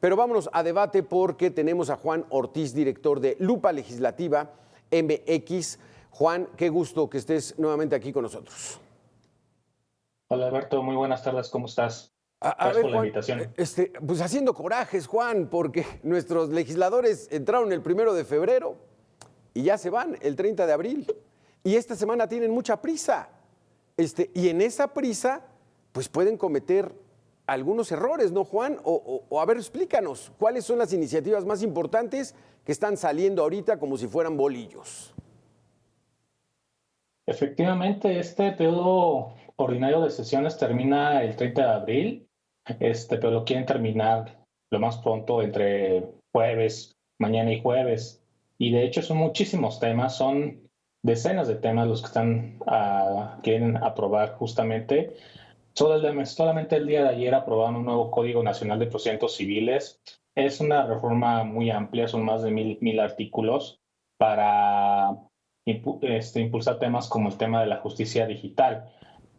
Pero vámonos a debate porque tenemos a Juan Ortiz, director de Lupa Legislativa MX. Juan, qué gusto que estés nuevamente aquí con nosotros. Hola Alberto, muy buenas tardes, ¿cómo estás? A Gracias ver, por la Juan, invitación. pues haciendo corajes, Juan, porque nuestros legisladores entraron el 1 de febrero y ya se van el 30 de abril. Y esta semana tienen mucha prisa. Y en esa prisa, pues pueden cometer algunos errores, ¿no, Juan? A ver, explícanos, ¿cuáles son las iniciativas más importantes que están saliendo ahorita como si fueran bolillos? Efectivamente, este periodo ordinario de sesiones termina el 30 de abril, pero lo quieren terminar lo más pronto entre jueves, mañana y jueves. Y de hecho son muchísimos temas, son decenas de temas los que quieren aprobar justamente. Solamente el día de ayer aprobaron un nuevo Código Nacional de Procedimientos Civiles. Es una reforma muy amplia, son más de mil artículos para impulsar temas como el tema de la justicia digital.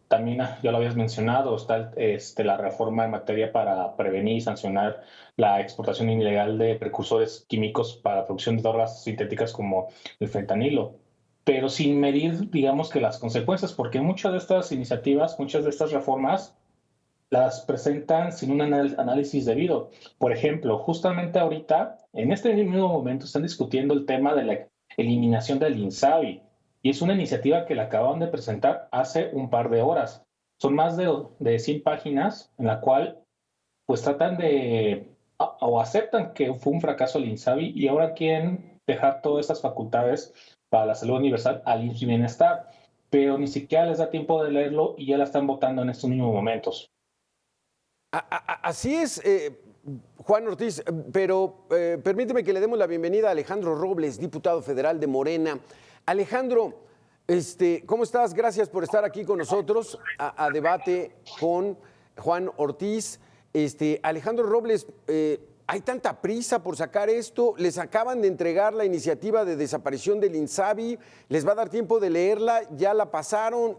También, ya lo habías mencionado, está la reforma en materia para prevenir y sancionar la exportación ilegal de precursores químicos para producción de drogas sintéticas como el fentanilo, pero sin medir, digamos que las consecuencias, porque muchas de estas iniciativas, muchas de estas reformas las presentan sin un análisis debido. Por ejemplo, justamente ahorita, en este mismo momento, están discutiendo el tema de la eliminación del INSABI, y es una iniciativa que la acaban de presentar hace un par de horas. Son más de 100 páginas en la cual pues tratan o aceptan que fue un fracaso el INSABI y ahora quieren dejar todas estas facultades para la salud universal al IMSS y Bienestar, pero ni siquiera les da tiempo de leerlo y ya la están votando en estos mismos momentos. Así es, Juan Ortiz, pero permíteme que le demos la bienvenida a Alejandro Robles, diputado federal de Morena. Alejandro, ¿cómo estás? Gracias por estar aquí con nosotros a debate con Juan Ortiz. Alejandro Robles, ¿hay tanta prisa por sacar esto? ¿Les acaban de entregar la iniciativa de desaparición del INSABI? ¿Les va a dar tiempo de leerla? ¿Ya la pasaron?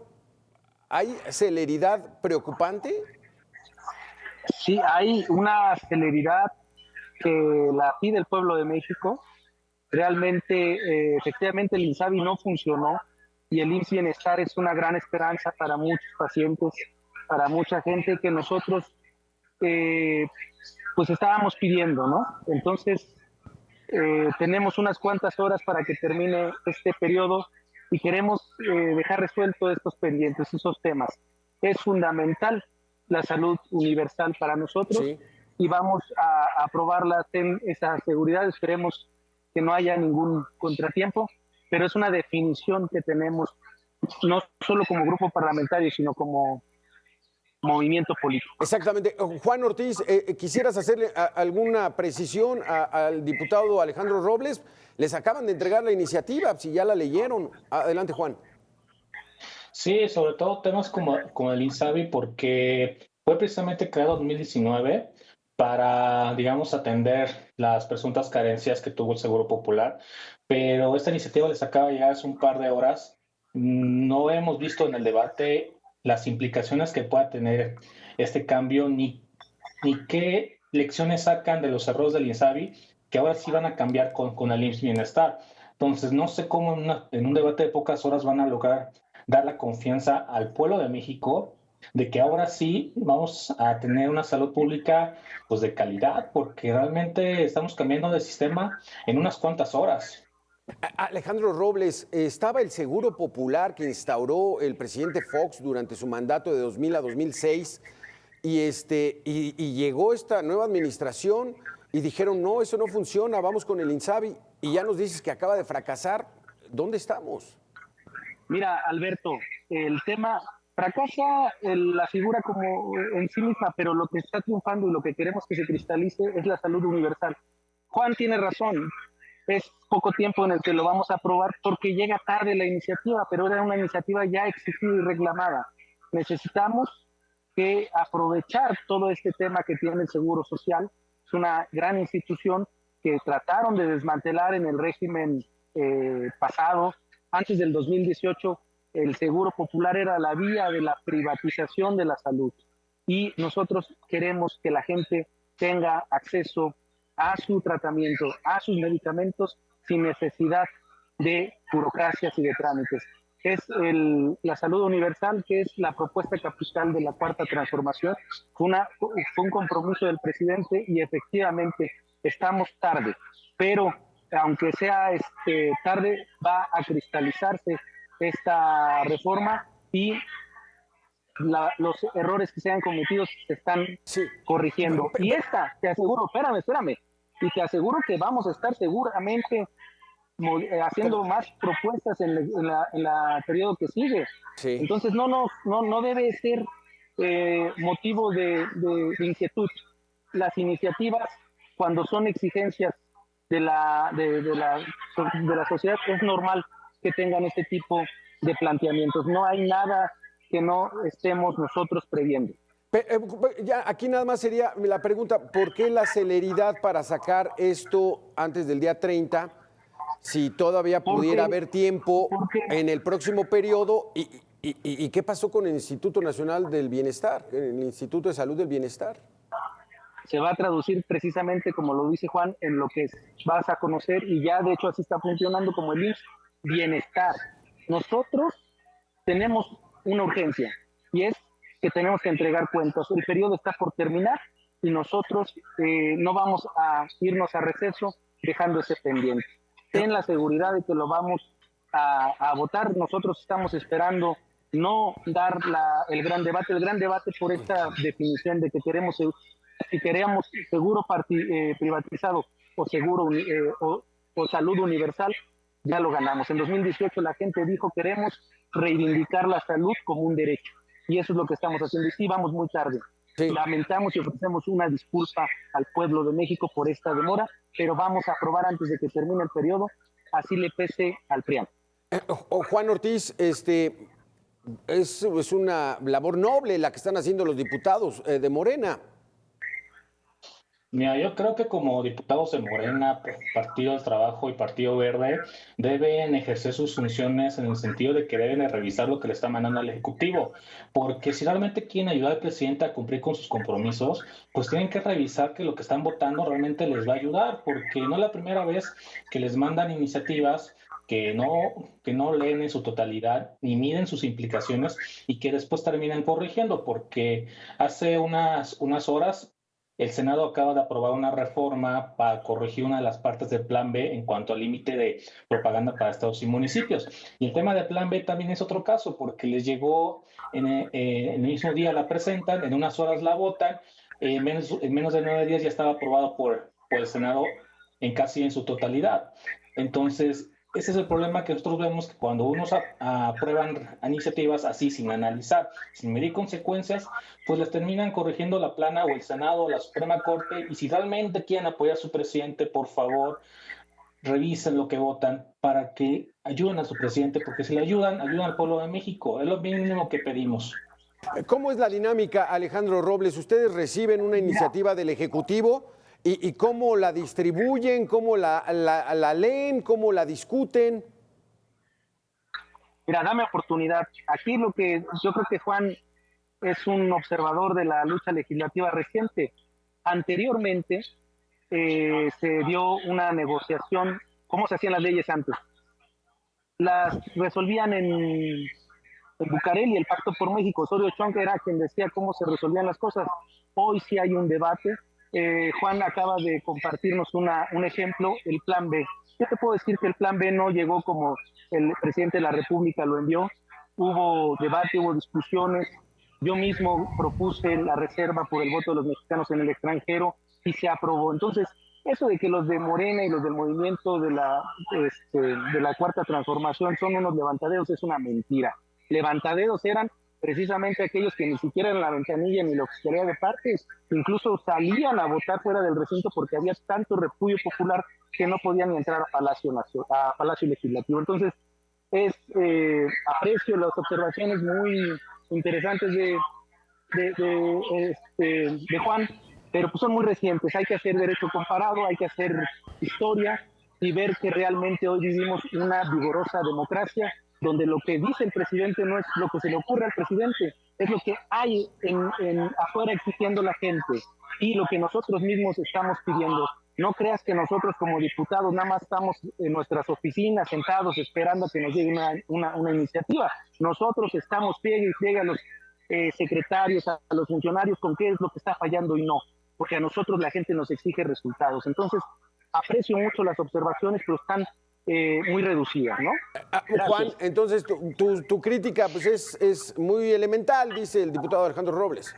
¿Hay celeridad preocupante? Sí, hay una celeridad que la pide el pueblo de México. Realmente, efectivamente, el INSABI no funcionó y el IMSS Bienestar es una gran esperanza para muchos pacientes, para mucha gente que nosotros pues estábamos pidiendo, ¿no? Entonces, tenemos unas cuantas horas para que termine este periodo y queremos dejar resueltos estos pendientes, esos temas. Es fundamental la salud universal para nosotros Sí. y vamos a aprobarla en esa seguridad. Esperemos que no haya ningún contratiempo, pero es una definición que tenemos no solo como grupo parlamentario, sino como movimiento político. Exactamente. Juan Ortiz, ¿quisieras hacerle alguna precisión al diputado Alejandro Robles? Les acaban de entregar la iniciativa, si ya la leyeron. Adelante, Juan. Sí, sobre todo temas como el INSABI, porque fue precisamente creado en 2019 para, digamos, atender las presuntas carencias que tuvo el Seguro Popular, pero esta iniciativa les acaba de llegar hace un par de horas. No hemos visto en el debate las implicaciones que pueda tener este cambio, ni qué lecciones sacan de los errores del INSABI, que ahora sí van a cambiar con el IMSS Bienestar. Entonces, no sé cómo en un debate de pocas horas van a lograr dar la confianza al pueblo de México de que ahora sí vamos a tener una salud pública pues de calidad, porque realmente estamos cambiando de sistema en unas cuantas horas. Alejandro Robles, estaba el Seguro Popular que instauró el presidente Fox durante su mandato de 2000 a 2006 y llegó esta nueva administración y dijeron, no, eso no funciona, vamos con el INSABI y ya nos dices que acaba de fracasar. ¿Dónde estamos? Mira, Alberto, el tema fracasa la figura como en sí misma, pero lo que está triunfando y lo que queremos que se cristalice es la salud universal. Juan tiene razón, es poco tiempo en el que lo vamos a aprobar porque llega tarde la iniciativa, pero era una iniciativa ya exigida y reclamada. Necesitamos que aprovechar todo este tema que tiene el Seguro Social. Es una gran institución que trataron de desmantelar en el régimen pasado. Antes del 2018, el Seguro Popular era la vía de la privatización de la salud. Y nosotros queremos que la gente tenga acceso a su tratamiento, a sus medicamentos, sin necesidad de burocracias y de trámites. Es la salud universal, que es la propuesta capital de la Cuarta Transformación. Fue un compromiso del presidente y efectivamente estamos tarde, pero aunque sea tarde, va a cristalizarse esta reforma y los errores que se han cometido se están corrigiendo. Y te aseguro, espérame, y te aseguro que vamos a estar seguramente haciendo más propuestas en la periodo que sigue. Sí. Entonces no debe ser motivo de inquietud. Las iniciativas, cuando son exigencias de la sociedad, es normal que tengan este tipo de planteamientos. No hay nada que no estemos nosotros previendo. Ya, aquí nada más sería la pregunta, ¿por qué la celeridad para sacar esto antes del día 30? Si todavía pudiera haber tiempo en el próximo periodo. ¿Y qué pasó con el Instituto Nacional del Bienestar, el Instituto de Salud del Bienestar? Se va a traducir precisamente, como lo dice Juan, en lo que vas a conocer, y ya de hecho así está funcionando como el IMSS, bienestar. Nosotros tenemos una urgencia, y es que tenemos que entregar cuentas. El periodo está por terminar y nosotros no vamos a irnos a receso dejando ese pendiente. Ten la seguridad de que lo vamos a votar. Nosotros estamos esperando no dar el gran debate por esta definición de que queremos, si queremos seguro privatizado o seguro o salud universal, ya lo ganamos. En 2018 la gente dijo queremos reivindicar la salud como un derecho, y eso es lo que estamos haciendo, y sí vamos muy tarde. Sí. Lamentamos y ofrecemos una disculpa al pueblo de México por esta demora, pero vamos a aprobar antes de que termine el periodo, así le pese al PRIAN. Juan Ortiz, es una labor noble la que están haciendo los diputados de Morena. Mira, yo creo que como diputados de Morena, Partido del Trabajo y Partido Verde, deben ejercer sus funciones en el sentido de que deben revisar lo que le está mandando al Ejecutivo, porque si realmente quieren ayudar al presidente a cumplir con sus compromisos, pues tienen que revisar que lo que están votando realmente les va a ayudar, porque no es la primera vez que les mandan iniciativas que no leen en su totalidad ni miden sus implicaciones y que después terminan corrigiendo, porque hace unas horas el Senado acaba de aprobar una reforma para corregir una de las partes del Plan B en cuanto al límite de propaganda para estados y municipios. Y el tema del Plan B también es otro caso, porque les llegó en el mismo día, la presentan, en unas horas la votan, en menos de 9 días ya estaba aprobado por el Senado casi en su totalidad. Entonces, ese es el problema que nosotros vemos, que cuando unos aprueban iniciativas así, sin analizar, sin medir consecuencias, pues les terminan corrigiendo la plana o el Senado o la Suprema Corte. Y si realmente quieren apoyar a su presidente, por favor, revisen lo que votan para que ayuden a su presidente, porque si le ayudan al pueblo de México. Es lo mínimo que pedimos. ¿Cómo es la dinámica, Alejandro Robles? ¿Ustedes reciben una iniciativa del Ejecutivo? ¿Y cómo la distribuyen? ¿Cómo la leen? ¿Cómo la discuten? Mira, dame oportunidad. Aquí yo creo que Juan es un observador de la lucha legislativa reciente. Anteriormente se dio una negociación, ¿cómo se hacían las leyes antes? Las resolvían en Bucareli, el Pacto por México. Osorio Chong era quien decía cómo se resolvían las cosas. Hoy sí hay un debate. Juan acaba de compartirnos un ejemplo, el Plan B. Yo te puedo decir que el Plan B no llegó como el presidente de la República lo envió. Hubo debate, hubo discusiones. Yo mismo propuse la reserva por el voto de los mexicanos en el extranjero y se aprobó. Entonces, eso de que los de Morena y los del movimiento de la Cuarta Transformación son unos levantaderos es una mentira. Levantaderos eran precisamente aquellos que ni siquiera en la ventanilla ni la oficialía de partes, incluso salían a votar fuera del recinto porque había tanto repudio popular que no podían ni entrar a Palacio Legislativo. Entonces, aprecio las observaciones muy interesantes de Juan, pero pues son muy recientes. Hay que hacer derecho comparado, hay que hacer historia y ver que realmente hoy vivimos una vigorosa democracia donde lo que dice el presidente no es lo que se le ocurre al presidente, es lo que hay afuera exigiendo la gente y lo que nosotros mismos estamos pidiendo. No creas que nosotros como diputados nada más estamos en nuestras oficinas sentados esperando a que nos llegue una iniciativa. Nosotros estamos pliegue y pliegue a los secretarios, a los funcionarios con qué es lo que está fallando y no, porque a nosotros la gente nos exige resultados. Entonces, aprecio mucho las observaciones, pero están muy reducidas, ¿no? Juan, entonces tu crítica pues es muy elemental, dice el diputado Alejandro Robles.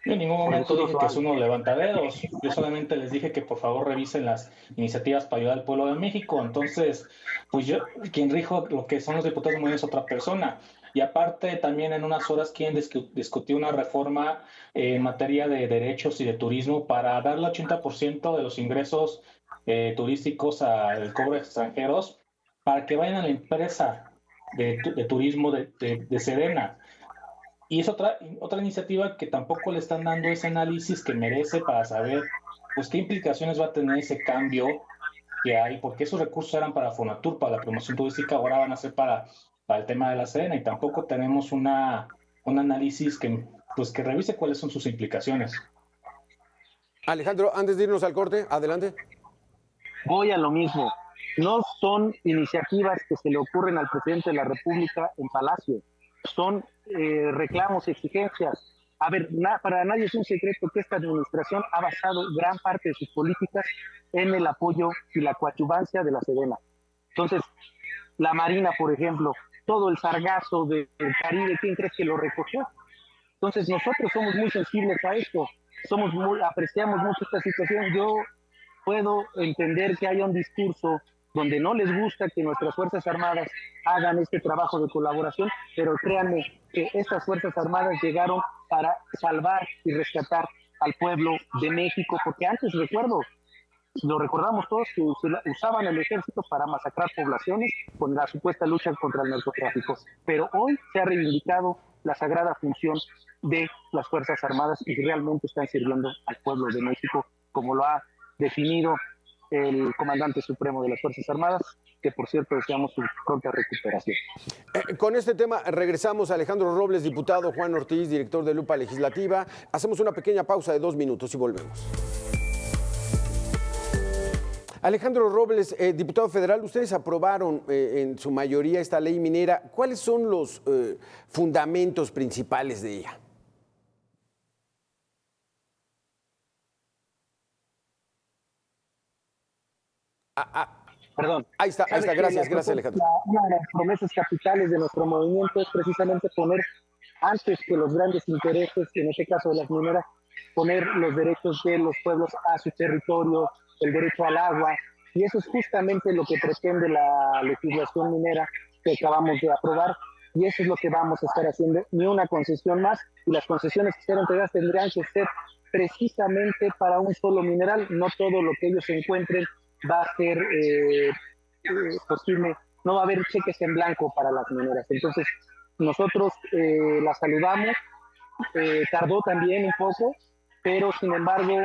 En ningún momento dije que es uno levantaderos. Yo solamente les dije que por favor revisen las iniciativas para ayudar al pueblo de México. Entonces, pues yo, quien rijo lo que son los diputados muy es otra persona. Y aparte, también en unas horas quieren discutir una reforma en materia de derechos y de turismo para darle 80% de los ingresos turísticos al cobro de extranjeros para que vayan a la empresa de turismo de Sedena. Y es otra iniciativa que tampoco le están dando ese análisis que merece para saber pues qué implicaciones va a tener ese cambio que hay, porque esos recursos eran para Fonatur, para la promoción turística, ahora van a ser para el tema de la Sedena, y tampoco tenemos un análisis que revise cuáles son sus implicaciones. Alejandro, antes de irnos al corte, adelante. Voy a lo mismo. No son iniciativas que se le ocurren al presidente de la República en Palacio. Son reclamos, exigencias. A ver, para nadie es un secreto que esta administración ha basado gran parte de sus políticas en el apoyo y la coadyuvancia de la Sedena. Entonces, la Marina, por ejemplo, todo el sargazo del Caribe, ¿quién crees que lo recogió? Entonces, nosotros somos muy sensibles a esto, apreciamos mucho esta situación. Yo puedo entender que haya un discurso donde no les gusta que nuestras Fuerzas Armadas hagan este trabajo de colaboración, pero créanme que estas Fuerzas Armadas llegaron para salvar y rescatar al pueblo de México, porque antes lo recordamos todos, que usaban el ejército para masacrar poblaciones con la supuesta lucha contra el narcotráfico, pero hoy se ha reivindicado la sagrada función de las Fuerzas Armadas y realmente están sirviendo al pueblo de México, como lo ha definido el comandante supremo de las Fuerzas Armadas, que por cierto deseamos su pronta recuperación. Con este tema regresamos a Alejandro Robles, diputado, Juan Ortiz, director de Lupa Legislativa. Hacemos una pequeña pausa de 2 minutos y volvemos. Alejandro Robles, diputado federal, ustedes aprobaron en su mayoría esta ley minera. ¿Cuáles son los fundamentos principales de ella? Perdón. Ahí está, gracias Alejandro. Una de las promesas capitales de nuestro movimiento es precisamente poner, antes que los grandes intereses, en este caso de las mineras, poner los derechos de los pueblos a su territorio, el derecho al agua, y eso es justamente lo que pretende la legislación minera que acabamos de aprobar, y eso es lo que vamos a estar haciendo, ni una concesión más, y las concesiones que sean entregadas tendrían que ser precisamente para un solo mineral, no todo lo que ellos encuentren va a ser posible, no va a haber cheques en blanco para las mineras. Entonces, nosotros la saludamos, tardó también un poco, pero sin embargo,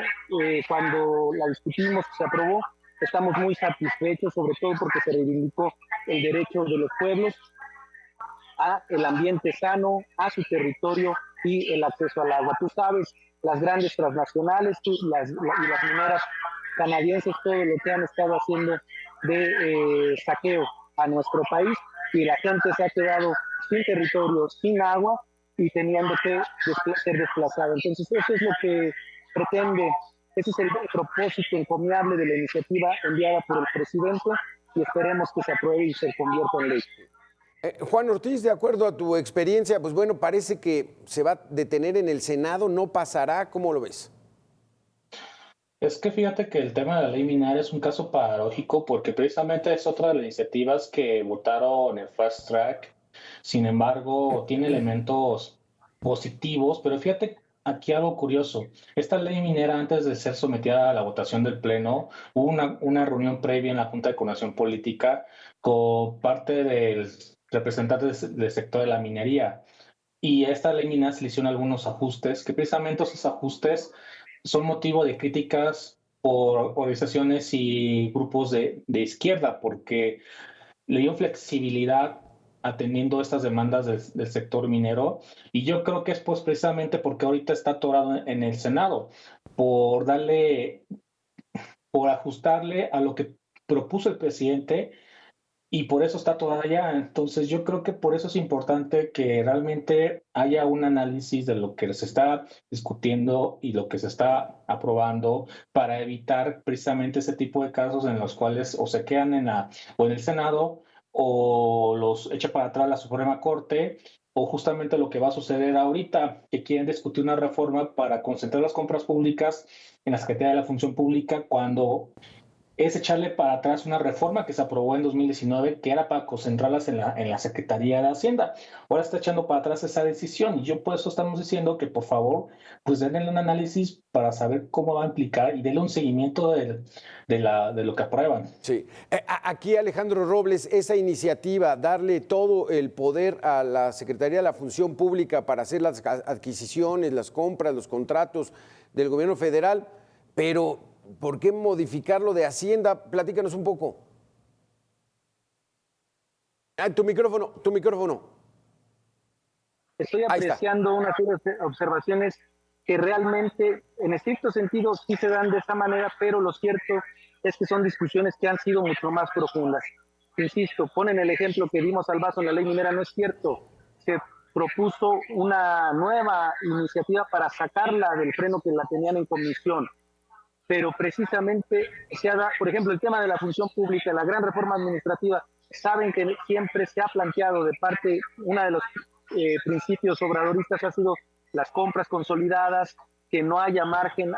cuando la discutimos, se aprobó, estamos muy satisfechos, sobre todo porque se reivindicó el derecho de los pueblos a el ambiente sano, a su territorio y el acceso al agua. Tú sabes, las grandes transnacionales y las mineras canadienses, todo lo que han estado haciendo de saqueo a nuestro país, y la gente se ha quedado sin territorio, sin agua y teniendo que ser desplazada. Entonces, eso es lo que pretende, ese es el propósito encomiable de la iniciativa enviada por el presidente, y esperemos que se apruebe y se convierta en ley. Juan Ortiz, de acuerdo a tu experiencia, pues bueno, parece que se va a detener en el Senado, no pasará, ¿cómo lo ves? Es que fíjate que el tema de la ley minera es un caso paradójico porque precisamente es otra de las iniciativas que votaron en Fast Track. Sin embargo, tiene elementos positivos, pero fíjate aquí algo curioso. Esta ley minera, antes de ser sometida a la votación del Pleno, hubo una reunión previa en la Junta de Coordinación Política con parte del representante del sector de la minería. Y a esta ley minera se le hicieron algunos ajustes, que precisamente esos ajustes son motivo de críticas por organizaciones y grupos de izquierda, porque le dio flexibilidad atendiendo estas demandas del sector minero, y yo creo que es pues precisamente porque ahorita está atorado en el Senado, por por ajustarle a lo que propuso el presidente, y por eso está toda allá. Entonces yo creo que por eso es importante que realmente haya un análisis de lo que se está discutiendo y lo que se está aprobando, para evitar precisamente ese tipo de casos en los cuales o se quedan o en el Senado, o los echa para atrás la Suprema Corte, o justamente lo que va a suceder ahorita, que quieren discutir una reforma para concentrar las compras públicas en la Secretaría de la Función Pública, cuando es echarle para atrás una reforma que se aprobó en 2019, que era para concentrarlas en la Secretaría de Hacienda. Ahora está echando para atrás esa decisión, y yo por eso estamos diciendo que por favor, pues denle un análisis para saber cómo va a implicar, y denle un seguimiento de lo que aprueban. Sí. Aquí, Alejandro Robles, esa iniciativa, darle todo el poder a la Secretaría de la Función Pública para hacer las adquisiciones, las compras, los contratos del gobierno federal, pero ¿por qué modificarlo de Hacienda? Platícanos un poco. Tu micrófono. Estoy apreciando una serie de observaciones que realmente, en estricto sentido, sí se dan de esa manera, pero lo cierto es que son discusiones que han sido mucho más profundas. Insisto, ponen el ejemplo que dimos al vaso en la ley minera, no es cierto. Se propuso una nueva iniciativa para sacarla del freno que la tenían en comisión, pero precisamente por ejemplo, el tema de la función pública, la gran reforma administrativa, saben que siempre se ha planteado de parte, uno de los principios obradoristas ha sido las compras consolidadas, que no haya margen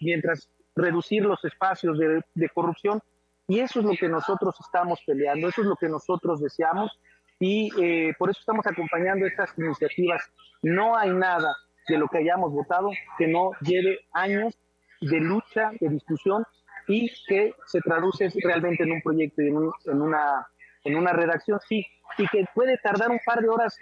mientras reducir los espacios de corrupción, y eso es lo que nosotros estamos peleando, eso es lo que nosotros deseamos, y por eso estamos acompañando estas iniciativas. No hay nada de lo que hayamos votado que no lleve años de lucha, de discusión, y que se traduce realmente en un proyecto y en una redacción, sí, y que puede tardar un par de horas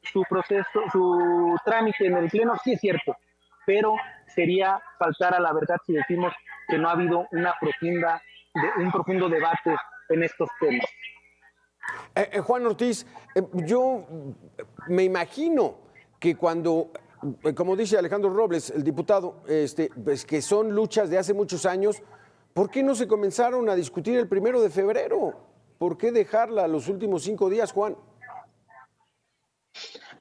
su proceso, su trámite en el Pleno, sí es cierto, pero sería faltar a la verdad si decimos que no ha habido un profundo debate en estos temas. Juan Ortiz, yo me imagino que cuando, como dice Alejandro Robles, el diputado, pues que son luchas de hace muchos años, ¿por qué no se comenzaron a discutir el 1 de febrero? ¿Por qué dejarla los últimos 5 días, Juan?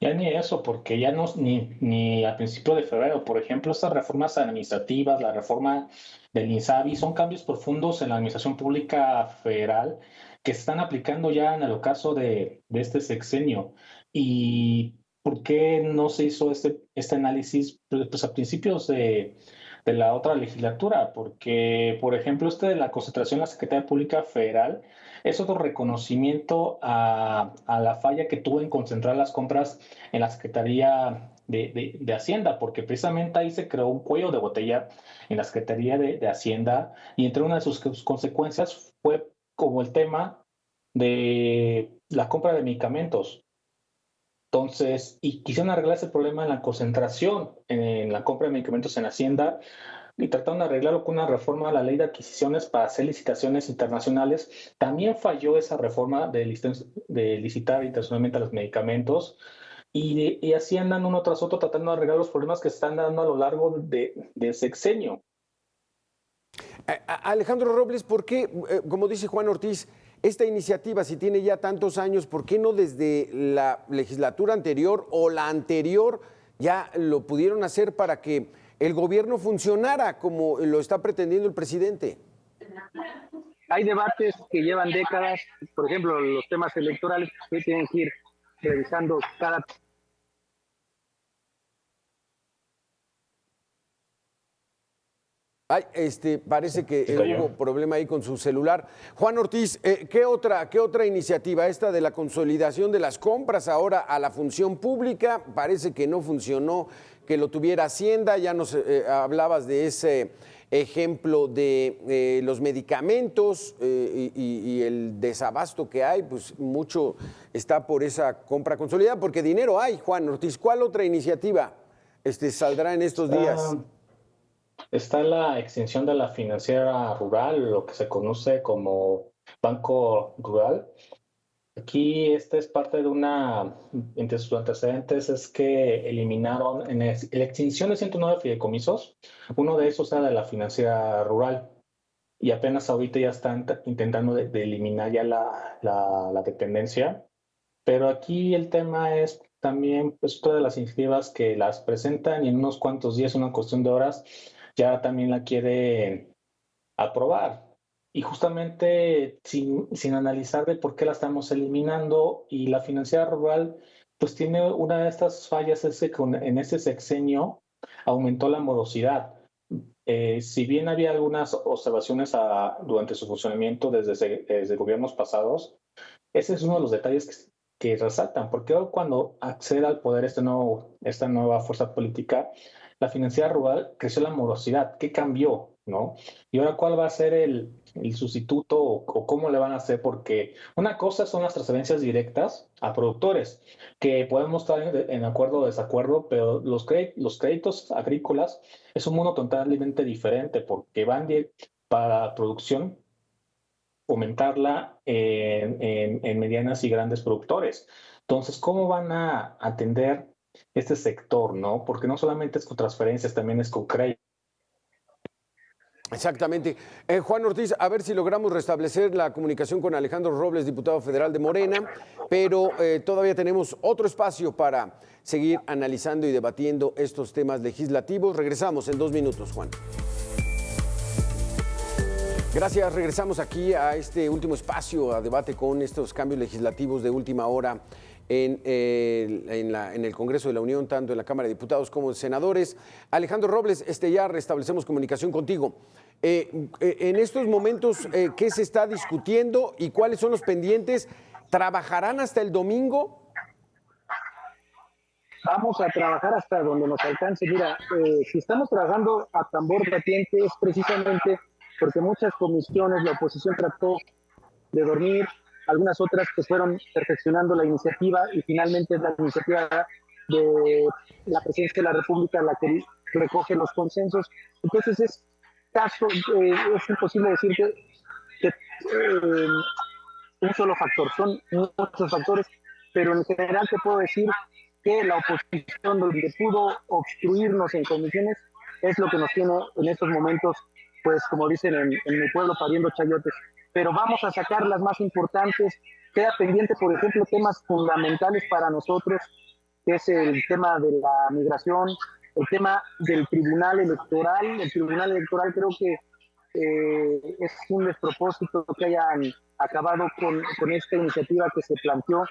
Ya ni eso, porque ya no, ni a principio de febrero. Por ejemplo, estas reformas administrativas, la reforma del INSABI, son cambios profundos en la administración pública federal que se están aplicando ya en el ocaso de este sexenio. ¿Y por qué no se hizo este análisis pues a principios de la otra legislatura? Porque, por ejemplo, de la concentración en la Secretaría Pública Federal es otro reconocimiento a la falla que tuvo en concentrar las compras en la Secretaría de Hacienda, porque precisamente ahí se creó un cuello de botella en la Secretaría de Hacienda, y entre una de sus consecuencias fue como el tema de la compra de medicamentos. Entonces, y quisieron arreglar ese problema en la concentración, en la compra de medicamentos en Hacienda, y trataron de arreglarlo con una reforma a la ley de adquisiciones para hacer licitaciones internacionales. También falló esa reforma de licitar internacionalmente a los medicamentos, y así andan uno tras otro tratando de arreglar los problemas que se están dando a lo largo del sexenio. Alejandro Robles, ¿por qué, como dice Juan Ortiz, esta iniciativa, si tiene ya tantos años, ¿por qué no desde la legislatura anterior o la anterior ya lo pudieron hacer para que el gobierno funcionara como lo está pretendiendo el presidente? Hay debates que llevan décadas, por ejemplo, los temas electorales que tienen que ir revisando cada... Ay, parece que hubo problema ahí con su celular. Juan Ortiz, ¿qué otra iniciativa? Esta de la consolidación de las compras ahora a la función pública, parece que no funcionó, que lo tuviera Hacienda, ya nos hablabas de ese ejemplo de los medicamentos y el desabasto que hay, pues mucho está por esa compra consolidada, porque dinero hay, Juan Ortiz. ¿Cuál otra iniciativa saldrá en estos días? Está la extinción de la financiera rural, lo que se conoce como Banco Rural, Aquí este es parte de entre sus antecedentes es que eliminaron en la extinción de 109 fideicomisos, uno de esos era de la financiera rural y apenas ahorita ya están intentando de eliminar ya la dependencia, pero aquí el tema es también pues todas las iniciativas que las presentan y en unos cuantos días, una cuestión de horas, ya también la quieren aprobar. Y justamente sin analizar de por qué la estamos eliminando y la financiera rural, pues tiene una de estas fallas es que en ese sexenio aumentó la morosidad. Si bien había algunas observaciones durante su funcionamiento desde gobiernos pasados, ese es uno de los detalles que resaltan, porque hoy cuando accede al poder esta nueva fuerza política, la financiera rural creció la morosidad. ¿Qué cambió? ¿No? Y ahora, ¿cuál va a ser el sustituto o cómo le van a hacer? Porque una cosa son las transferencias directas a productores, que podemos estar en acuerdo o desacuerdo, pero los créditos agrícolas es un mundo totalmente diferente porque van para producción fomentarla en medianas y grandes productores. Entonces, ¿cómo van a atender este sector, no? Porque no solamente es con transferencias, también es con crédito. Exactamente. Juan Ortiz, a ver si logramos restablecer la comunicación con Alejandro Robles, diputado federal de Morena, pero todavía tenemos otro espacio para seguir analizando y debatiendo estos temas legislativos. Regresamos en 2 minutos, Juan. Gracias, regresamos aquí a este último espacio, a debate con estos cambios legislativos de última hora en el Congreso de la Unión, tanto en la Cámara de Diputados como de Senadores. Alejandro Robles, ya restablecemos comunicación contigo. En estos momentos, ¿qué se está discutiendo y cuáles son los pendientes? ¿Trabajarán hasta el domingo? Vamos a trabajar hasta donde nos alcance. Mira, si estamos trabajando a tambor batiente es precisamente porque muchas comisiones la oposición trató de dormir, algunas otras pues fueron perfeccionando la iniciativa y finalmente es la iniciativa de la Presidencia de la República la que recoge los consensos. Entonces es imposible decir que un solo factor, son muchos factores, pero en general te puedo decir que la oposición donde pudo obstruirnos en comisiones es lo que nos tiene en estos momentos, pues como dicen en mi pueblo, pariendo chayotes. Pero vamos a sacar las más importantes. Queda pendiente, por ejemplo, temas fundamentales para nosotros, que es el tema de la migración, el tema del Tribunal Electoral. El Tribunal Electoral creo que es un despropósito que hayan acabado con esta iniciativa que se planteó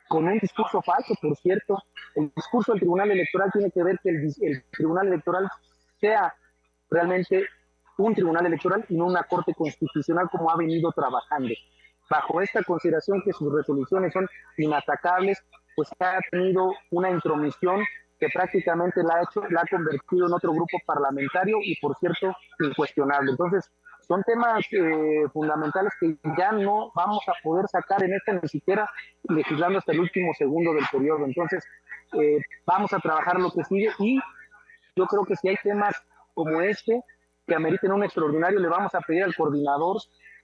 con un discurso falso, por cierto. El discurso del Tribunal Electoral tiene que ver que el Tribunal Electoral sea realmente un tribunal electoral y no una corte constitucional como ha venido trabajando. Bajo esta consideración que sus resoluciones son inatacables, pues ha tenido una intromisión que prácticamente la ha convertido en otro grupo parlamentario y, por cierto, incuestionable. Entonces, son temas fundamentales que ya no vamos a poder sacar en esta ni siquiera legislando hasta el último segundo del periodo. Entonces, vamos a trabajar lo que sigue y yo creo que si hay temas como este que ameriten un extraordinario, le vamos a pedir al coordinador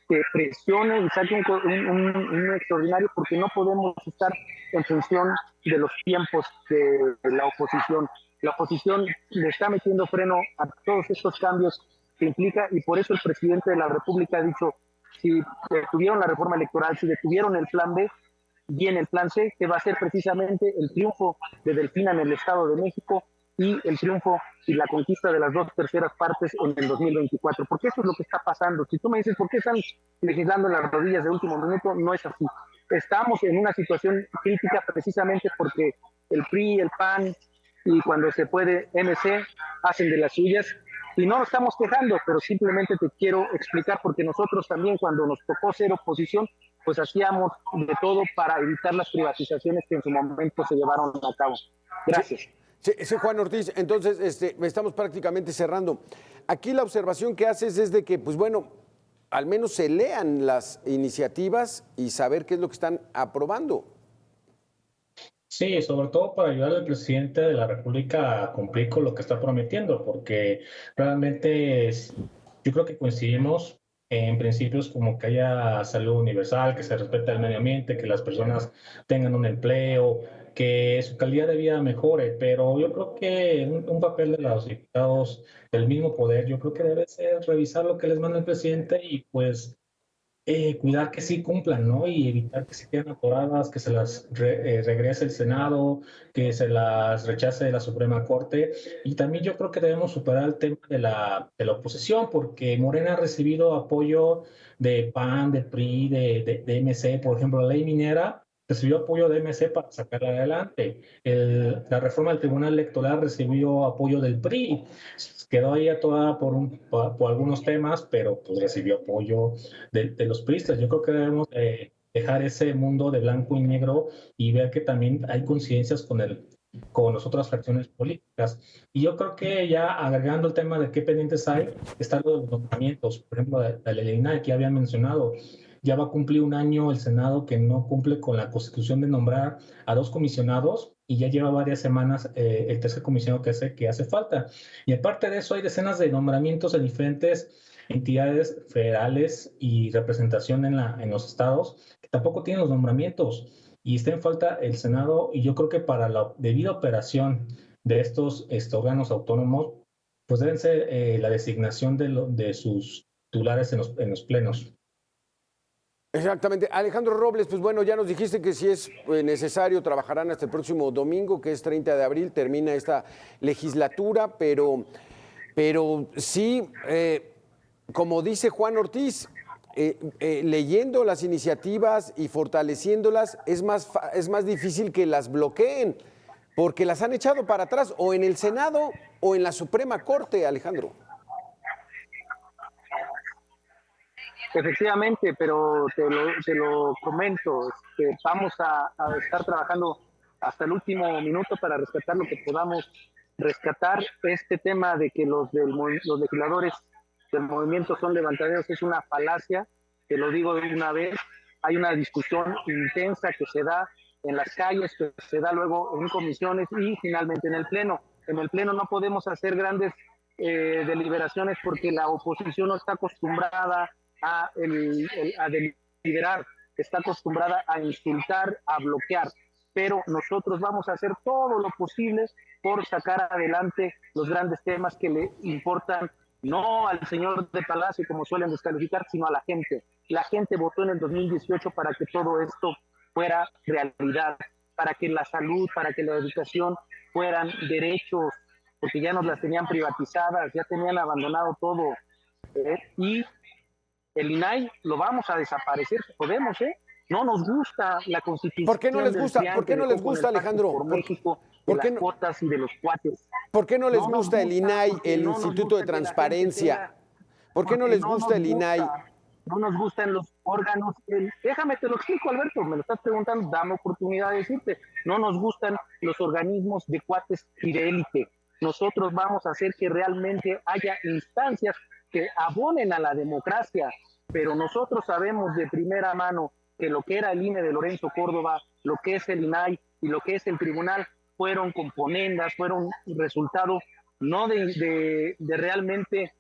que presione y saque un extraordinario porque no podemos estar en función de los tiempos de la oposición. La oposición le está metiendo freno a todos estos cambios que implica y por eso el presidente de la República ha dicho, si detuvieron la reforma electoral, si detuvieron el plan B, viene el plan C, que va a ser precisamente el triunfo de Delfina en el Estado de México y el triunfo y la conquista de las 2/3 partes en el 2024, porque eso es lo que está pasando. Si tú me dices por qué están legislando en las rodillas de último minuto, no es así. Estamos en una situación crítica precisamente porque el PRI, el PAN y cuando se puede MC hacen de las suyas y no nos estamos quejando, pero simplemente te quiero explicar porque nosotros también cuando nos tocó ser oposición, pues hacíamos de todo para evitar las privatizaciones que en su momento se llevaron a cabo. Gracias. Sí, Juan Ortiz, entonces estamos prácticamente cerrando. Aquí la observación que haces es de que, pues bueno, al menos se lean las iniciativas y saber qué es lo que están aprobando. Sí, sobre todo para ayudar al presidente de la República a cumplir con lo que está prometiendo, porque realmente yo creo que coincidimos en principios como que haya salud universal, que se respete el medio ambiente, que las personas tengan un empleo, que su calidad de vida mejore, pero yo creo que un papel de los diputados del mismo poder, yo creo que debe ser revisar lo que les manda el presidente y pues cuidar que sí cumplan, ¿no? Y evitar que se queden atoradas, que se las regrese el Senado, que se las rechace la Suprema Corte. Y también yo creo que debemos superar el tema de la oposición, porque Morena ha recibido apoyo de PAN, de PRI, de MC, por ejemplo, la ley minera. Recibió apoyo de MC para sacarla adelante. La reforma del Tribunal Electoral recibió apoyo del PRI. Quedó ahí atorada por algunos temas, pero pues recibió apoyo de los priistas. Yo creo que debemos dejar ese mundo de blanco y negro y ver que también hay coincidencias con las otras fracciones políticas. Y yo creo que ya agregando el tema de qué pendientes hay, están los nombramientos. Por ejemplo, la Lelina que habían mencionado, ya va a cumplir un año el Senado que no cumple con la Constitución de nombrar a 2 comisionados y ya lleva varias semanas el tercer comisionado que hace falta. Y aparte de eso, hay decenas de nombramientos en diferentes entidades federales y representación en los estados que tampoco tienen los nombramientos y está en falta el Senado y yo creo que para la debida operación de estos órganos autónomos pues deben ser la designación de sus titulares en los plenos. Exactamente. Alejandro Robles, pues bueno, ya nos dijiste que si es necesario trabajarán hasta el próximo domingo, que es 30 de abril, termina esta legislatura, pero sí, como dice Juan Ortiz, leyendo las iniciativas y fortaleciéndolas es más difícil que las bloqueen, porque las han echado para atrás o en el Senado o en la Suprema Corte, Alejandro. Efectivamente, pero te lo comento, vamos a estar trabajando hasta el último minuto para rescatar lo que podamos rescatar. Este tema de que los legisladores del movimiento son levantaderos es una falacia, te lo digo de una vez. Hay una discusión intensa que se da en las calles, que se da luego en comisiones y finalmente en el Pleno. En el Pleno no podemos hacer grandes deliberaciones porque la oposición no está acostumbrada a deliberar, está acostumbrada a insultar, a bloquear, pero nosotros vamos a hacer todo lo posible por sacar adelante los grandes temas que le importan no al señor de Palacio, como suelen descalificar, sino a la gente. La gente votó en el 2018 para que todo esto fuera realidad, para que la salud, para que la educación fueran derechos, porque ya nos las tenían privatizadas, ya tenían abandonado todo. Y el INAI lo vamos a desaparecer si podemos, ¿eh? No nos gusta la constitución. ¿Por qué no les gusta? ¿Por qué no les gusta, Alejandro? Por México, de las cuotas y de los cuates. ¿Por qué no les gusta el INAI, el Instituto de Transparencia? ¿Por qué no les gusta el INAI? No nos gustan los órganos. Déjame, te lo explico, Alberto, me lo estás preguntando, dame oportunidad de decirte. No nos gustan los organismos de cuates y de élite. Nosotros vamos a hacer que realmente haya instancias que abonen a la democracia, pero nosotros sabemos de primera mano que lo que era el INE de Lorenzo Córdoba, lo que es el INAI y lo que es el tribunal fueron componendas, fueron resultado no de realmente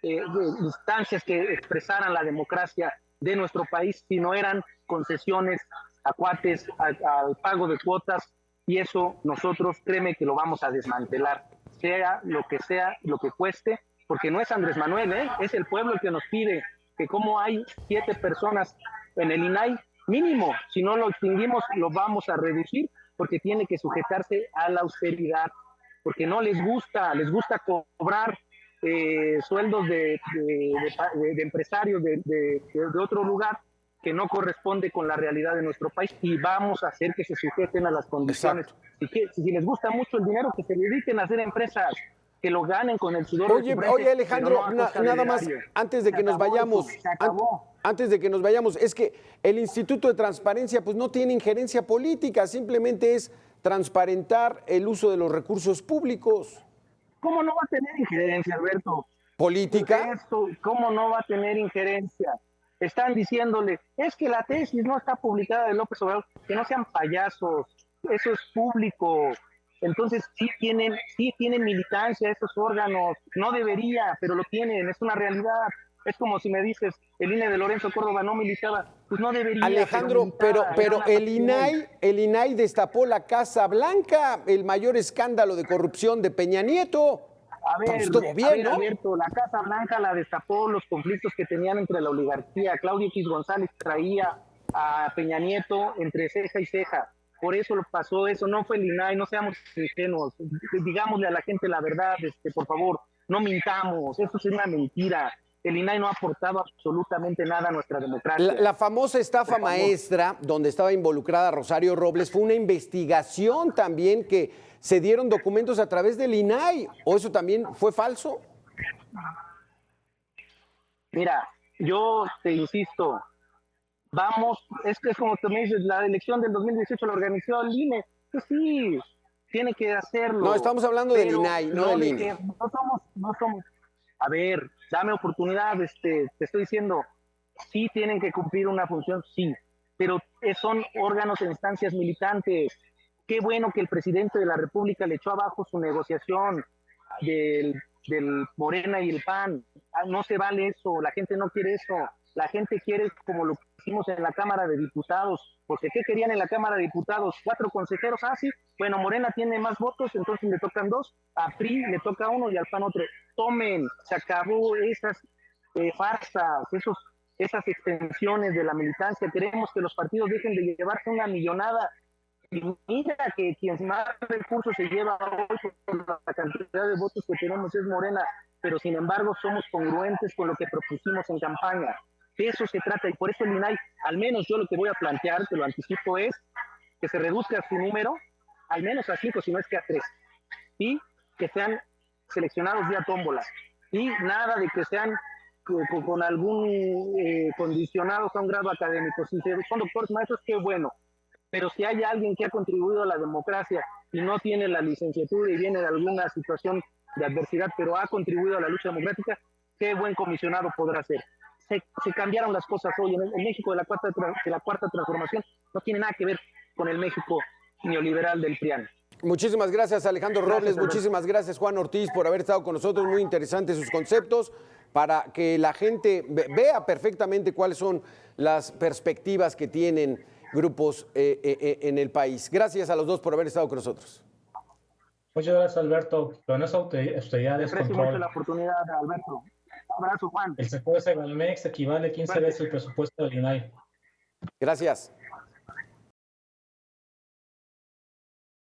de instancias que expresaran la democracia de nuestro país, sino eran concesiones a cuates, al pago de cuotas, y eso nosotros, créeme que lo vamos a desmantelar, sea lo que cueste, porque no es Andrés Manuel, es el pueblo el que nos pide que como hay 7 personas en el INAI, mínimo, si no lo extinguimos, lo vamos a reducir, porque tiene que sujetarse a la austeridad, porque no les gusta cobrar sueldos de empresarios de otro lugar que no corresponde con la realidad de nuestro país, y vamos a hacer que se sujeten a las condiciones. Si les gusta mucho el dinero, que se dediquen a hacer empresas, que lo ganen con el sudor de su frente. Oye, Alejandro, nada más, antes de que nos vayamos, es que el Instituto de Transparencia pues no tiene injerencia política, simplemente es transparentar el uso de los recursos públicos. ¿Cómo no va a tener injerencia, Alberto? ¿Política? ¿Cómo no va a tener injerencia? Están diciéndole, es que la tesis no está publicada de López Obrador, que no sean payasos, eso es público. Entonces sí tienen militancia esos órganos, no debería, pero lo tienen, es una realidad. Es como si me dices, el INE de Lorenzo Córdoba no militaba, pues no debería. Alejandro, pero el INAI destapó la Casa Blanca, el mayor escándalo de corrupción de Peña Nieto. A ver, estuvo bien, ¿no? Alberto, la Casa Blanca la destapó los conflictos que tenían entre la oligarquía. Claudio X González traía a Peña Nieto entre ceja y ceja. Por eso lo pasó eso, no fue el INAI, no seamos ingenuos. Digámosle a la gente la verdad, por favor, no mintamos, eso es una mentira. El INAI no aportaba absolutamente nada a nuestra democracia. La famosa estafa maestra, donde estaba involucrada Rosario Robles, fue una investigación también que se dieron documentos a través del INAI. ¿O eso también fue falso? Mira, yo te insisto, vamos, es como tú me dices, la elección del 2018 la organizó el INE. Pues sí, tiene que hacerlo. No, estamos hablando del INAI, no del INE. No somos. A ver, dame oportunidad, te estoy diciendo, sí tienen que cumplir una función, sí, pero son órganos e instancias militantes. Qué bueno que el presidente de la República le echó abajo su negociación del Morena y el PAN. No se vale eso, la gente no quiere eso. La gente quiere como lo que hicimos en la Cámara de Diputados, porque ¿qué querían en la Cámara de Diputados? 4 consejeros, sí, bueno, Morena tiene más votos, entonces le tocan 2, a PRI le toca 1 y al PAN otro. Tomen, se acabó esas farsas, esas extensiones de la militancia. Queremos que los partidos dejen de llevarse una millonada. Y mira que quien más recursos se lleva hoy por la cantidad de votos que tenemos es Morena, pero sin embargo somos congruentes con lo que propusimos en campaña. De eso se trata, y por eso el INAI, al menos yo lo que voy a plantear, te lo anticipo, es que se reduzca su número, al menos a 5, si no es que a 3, y que sean seleccionados vía tómbola, y nada de que sean con algún condicionados a un grado académico. Si son doctores maestros, qué bueno, pero si hay alguien que ha contribuido a la democracia y no tiene la licenciatura y viene de alguna situación de adversidad, pero ha contribuido a la lucha democrática, qué buen comisionado podrá ser. Se cambiaron las cosas hoy. En México de la cuarta transformación no tiene nada que ver con el México neoliberal del PRIAN. Muchísimas gracias, Alejandro Robles. Muchísimas gracias, Juan Ortiz, por haber estado con nosotros. Muy interesantes sus conceptos para que la gente vea perfectamente cuáles son las perspectivas que tienen grupos en el país. Gracias a los dos por haber estado con nosotros. Muchas gracias, Alberto. Pero no es austeridad, es control. control. Mucho la oportunidad, Alberto. Un abrazo, Juan. El secuestro de Banamex equivale a 15 veces el presupuesto del INAI. Gracias.